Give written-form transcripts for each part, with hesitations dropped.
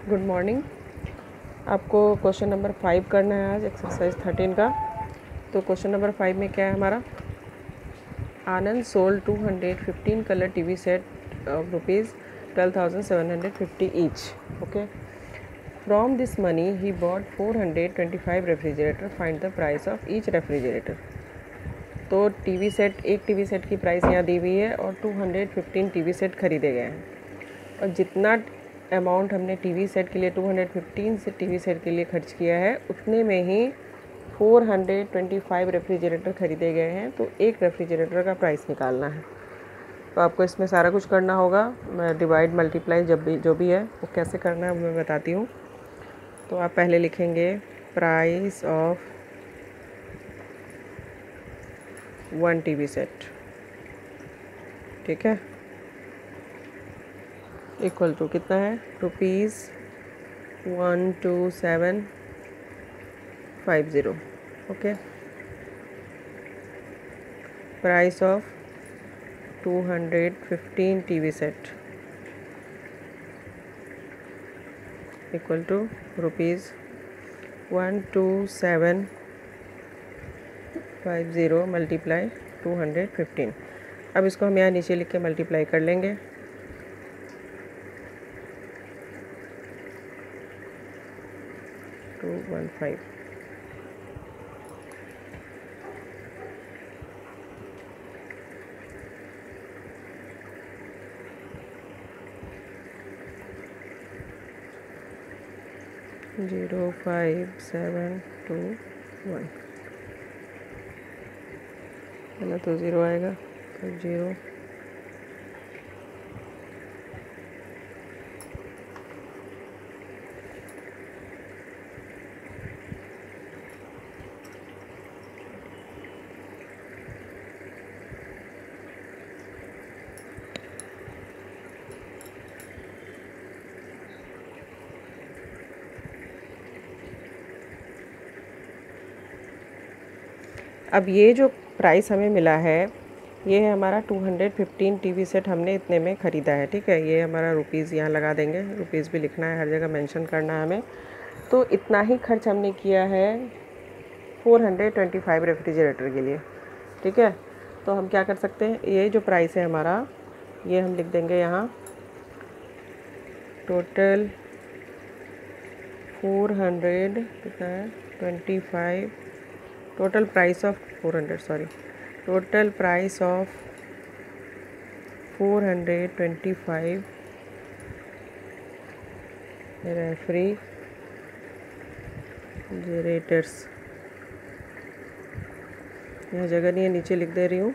Good morning. आपको question number 5 करना है आज एक्सरसाइज 13 का। तो क्वेश्चन नंबर 5 में क्या है हमारा, Anand sold 215 colour TV set of rupees 12,750 each. Okay, from this money he bought 425 refrigerator, find the price of each refrigerator. तो टीवी सेट, एक टीवी सेट की प्राइस यहाँ दी हुई है और 215 टीवी सेट खरीदे गए हैं, और जितना अमाउंट हमने टीवी सेट के लिए 215 से टीवी सेट के लिए खर्च किया है, उतने में ही 425 रेफ्रिजरेटर खरीदे गए हैं। तो एक रेफ्रिजरेटर का प्राइस निकालना है। तो आपको इसमें सारा कुछ करना होगा। मैं डिवाइड मल्टीप्लाई जो भी है वो कैसे करना है मैं बताती हूँ। तो आप पहले लिखेंगे प्राइस ऑफ 1 टीवी सेट, ठीक है, इक्वल टू कितना है, ₹12750। Okay, price of 215 TV set equal to ₹12750 multiply 215। अब इसको हम यहाँ नीचे लिख के मल्टीप्लाई कर लेंगे। टू 15 05721 है ना, तो 0 आएगा, तो 0 अब ये जो प्राइस हमें मिला है, ये है हमारा 215 टीवी सेट हमने इतने में ख़रीदा है, ठीक है। ये हमारा रुपीज़ यहाँ लगा देंगे, रुपीज़ भी लिखना है, हर जगह मेंशन करना है हमें। तो इतना ही खर्च हमने किया है 425 रेफ्रिजरेटर के लिए, ठीक है। तो हम क्या कर सकते हैं, ये जो प्राइस है हमारा, ये हम लिख देंगे यहाँ, टोटल 400 कितना है 25, total price of 400, sorry, total price of 425 refrigerators, यह जगह नहीं है, नीचे लिख दे रही हूँ,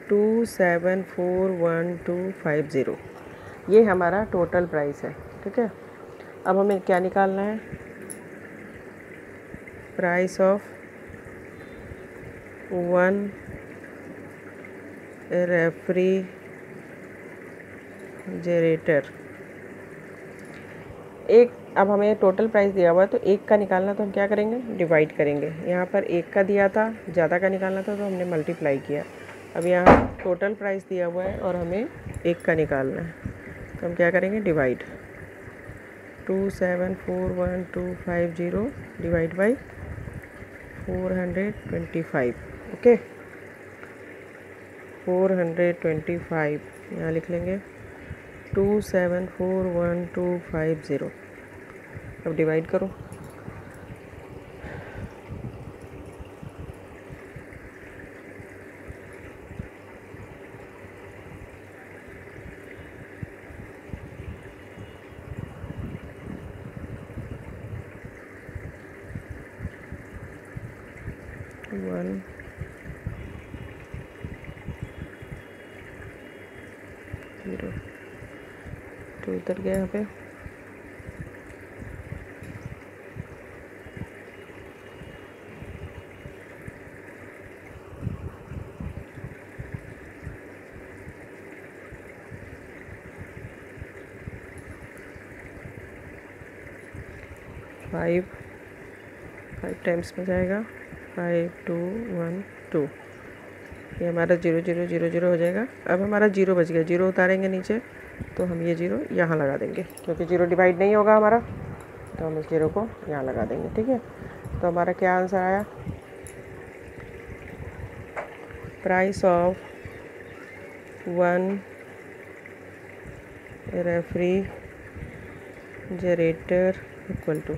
₹2741,250। ये हमारा टोटल प्राइस है, ठीक है। अब हमें क्या निकालना है, प्राइस ऑफ 1 रेफ्रिजरेटर। एक, अब हमें टोटल प्राइस दिया हुआ है, तो एक का निकालना, तो हम क्या करेंगे, डिवाइड करेंगे। यहाँ पर एक का दिया था, ज़्यादा का निकालना था, तो हमने मल्टीप्लाई किया। अब यहाँ टोटल प्राइस दिया हुआ है और हमें एक का निकालना है, तो हम क्या करेंगे, डिवाइड 2741,250 डिवाइड बाई 425। ओके, 425 यहाँ लिख लेंगे, 2741,250। अब डिवाइड करो, वन 0 तो उतर गया यहाँ पे, फाइव टाइम्स में जाएगा, 5212, ये हमारा 0000 हो जाएगा। अब हमारा 0 बच गया, 0 उतारेंगे नीचे तो हम ये 0 यहाँ लगा देंगे, क्योंकि 0 डिवाइड नहीं होगा हमारा, तो हम इस 0 को यहाँ लगा देंगे। ठीक है, तो हमारा क्या आंसर आया, price of 1 refrigerator equal to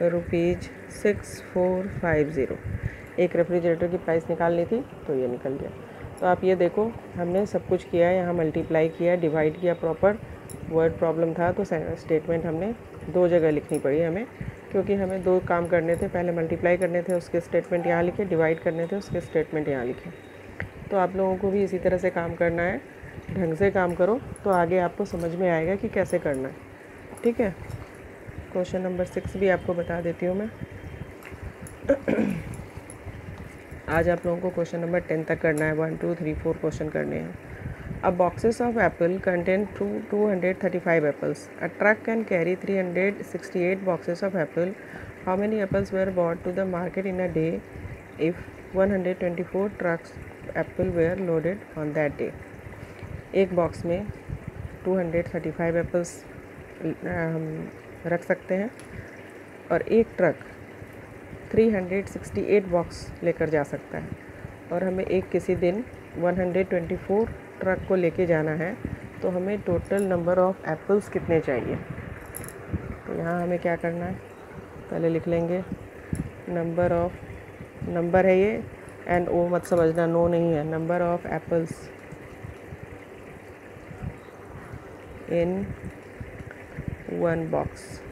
₹6450। एक रेफ्रिजरेटर की प्राइस निकालनी थी तो ये निकल गया। तो आप ये देखो, हमने सब कुछ किया है, यहाँ मल्टीप्लाई किया, डिवाइड किया, प्रॉपर वर्ड प्रॉब्लम था तो स्टेटमेंट हमने 2 जगह लिखनी पड़ी हमें, क्योंकि हमें 2 काम करने थे। पहले मल्टीप्लाई करने थे, उसके स्टेटमेंट यहाँ लिखे, डिवाइड करने थे, उसके स्टेटमेंट यहाँ लिखे। तो आप लोगों को भी इसी तरह से काम करना है, ढंग से काम करो तो आगे आपको समझ में आएगा कि कैसे करना है। ठीक है, क्वेश्चन नंबर 6 भी आपको बता देती हूँ मैं। आज आप लोगों को क्वेश्चन नंबर 10 तक करना है, 1 2 3 4 क्वेश्चन करने हैं। A boxes of apple contain 235 apples. A truck can carry 368 boxes of apple. How many apples were bought to the market in a day if 124 trucks apple were loaded on that day. एक box में 235 apples हम रख सकते हैं और एक truck 368 box लेकर जा सकता है, और हमें किसी दिन 124 ट्रक को लेके जाना है, तो हमें टोटल नंबर ऑफ़ एप्पल्स कितने चाहिए। तो यहाँ हमें क्या करना है, पहले लिख लेंगे नंबर है ये, एंड ओ मत समझना, नो नहीं है, number of apples in 1 box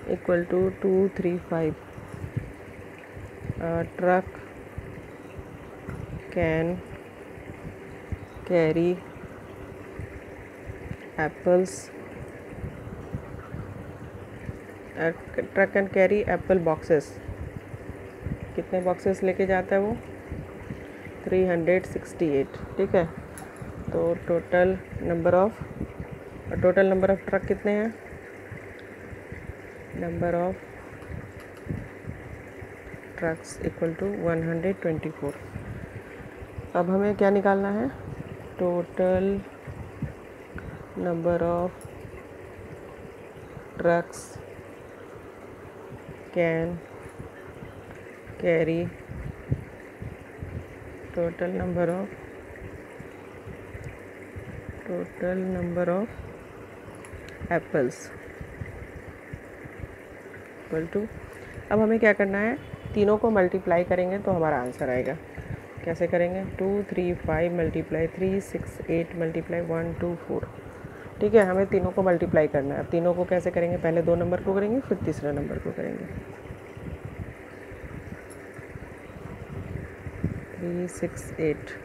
equal to 235। Truck can carry apples, truck can carry apple boxes. कितने बॉक्सेस लेके जाता है वो, 368। ठीक है, तो टोटल नंबर ऑफ़ ट्रक कितने हैं, number of trucks equal to 124। अब हमें क्या निकालना है, total number of trucks can carry, total number of apples equal to. अब हमें क्या करना है, तीनों को मल्टीप्लाई करेंगे तो हमारा आंसर आएगा। कैसे करेंगे, 235 मल्टीप्लाई 368 मल्टीप्लाई 124। ठीक है, हमें तीनों को मल्टीप्लाई करना है। अब तीनों को कैसे करेंगे, पहले 2 नंबर को करेंगे, फिर तीसरे नंबर को करेंगे। 368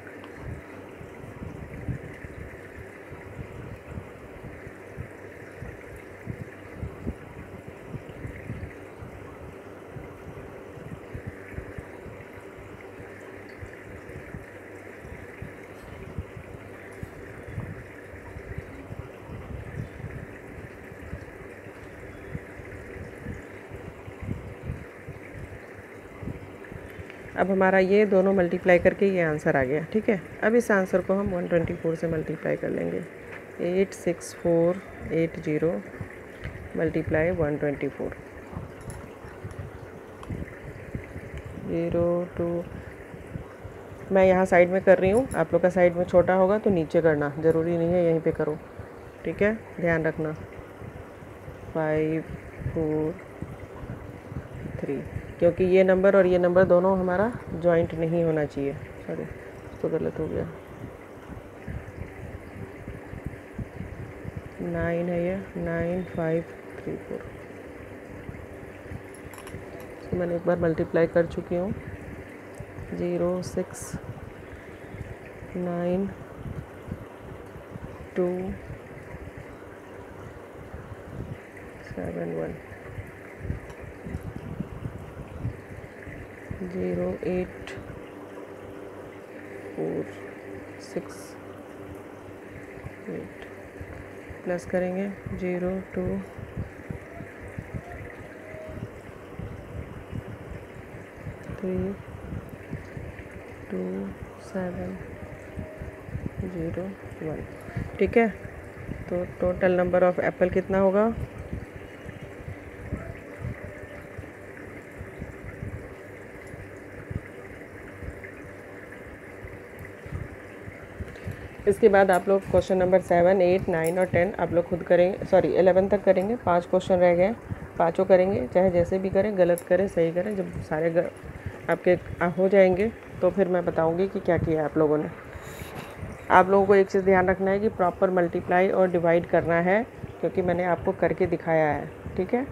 अब हमारा ये दोनों मल्टीप्लाई करके ये आंसर आ गया। ठीक है, अब इस आंसर को हम 124 से मल्टीप्लाई कर लेंगे। 86480 मल्टीप्लाई 124 02। मैं यहाँ साइड में कर रही हूँ, आप लोग का साइड में छोटा होगा तो नीचे करना, ज़रूरी नहीं है यहीं पे करो। ठीक है, ध्यान रखना। 5 4 3, क्योंकि ये नंबर और ये नंबर दोनों हमारा जॉइंट नहीं होना चाहिए। सॉरी, तो गलत हो गया। 9 है ये, 9534। तो मैंने एक बार मल्टीप्लाई कर चुकी हूँ। 0 6 9 2 7 1 0 8 4 6 8 प्लस करेंगे 0 2 3 2 7 0 1। ठीक है। तो टोटल नंबर ऑफ एप्पल कितना होगा? इसके बाद आप लोग क्वेश्चन नंबर 7, 8, 9 और 10 आप लोग खुद करेंगे, सॉरी 11 तक करेंगे। 5 क्वेश्चन रह गए, पाँचों करेंगे, चाहे जैसे भी करें, गलत करें सही करें। जब सारे आपके हो जाएंगे तो फिर मैं बताऊंगी कि क्या किया आप लोगों ने। आप लोगों को एक चीज़ ध्यान रखना है कि प्रॉपर मल्टीप्लाई और डिवाइड करना है, क्योंकि मैंने आपको करके दिखाया है, ठीक है।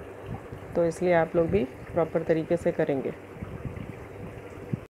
तो इसलिए आप लोग भी प्रॉपर तरीके से करेंगे।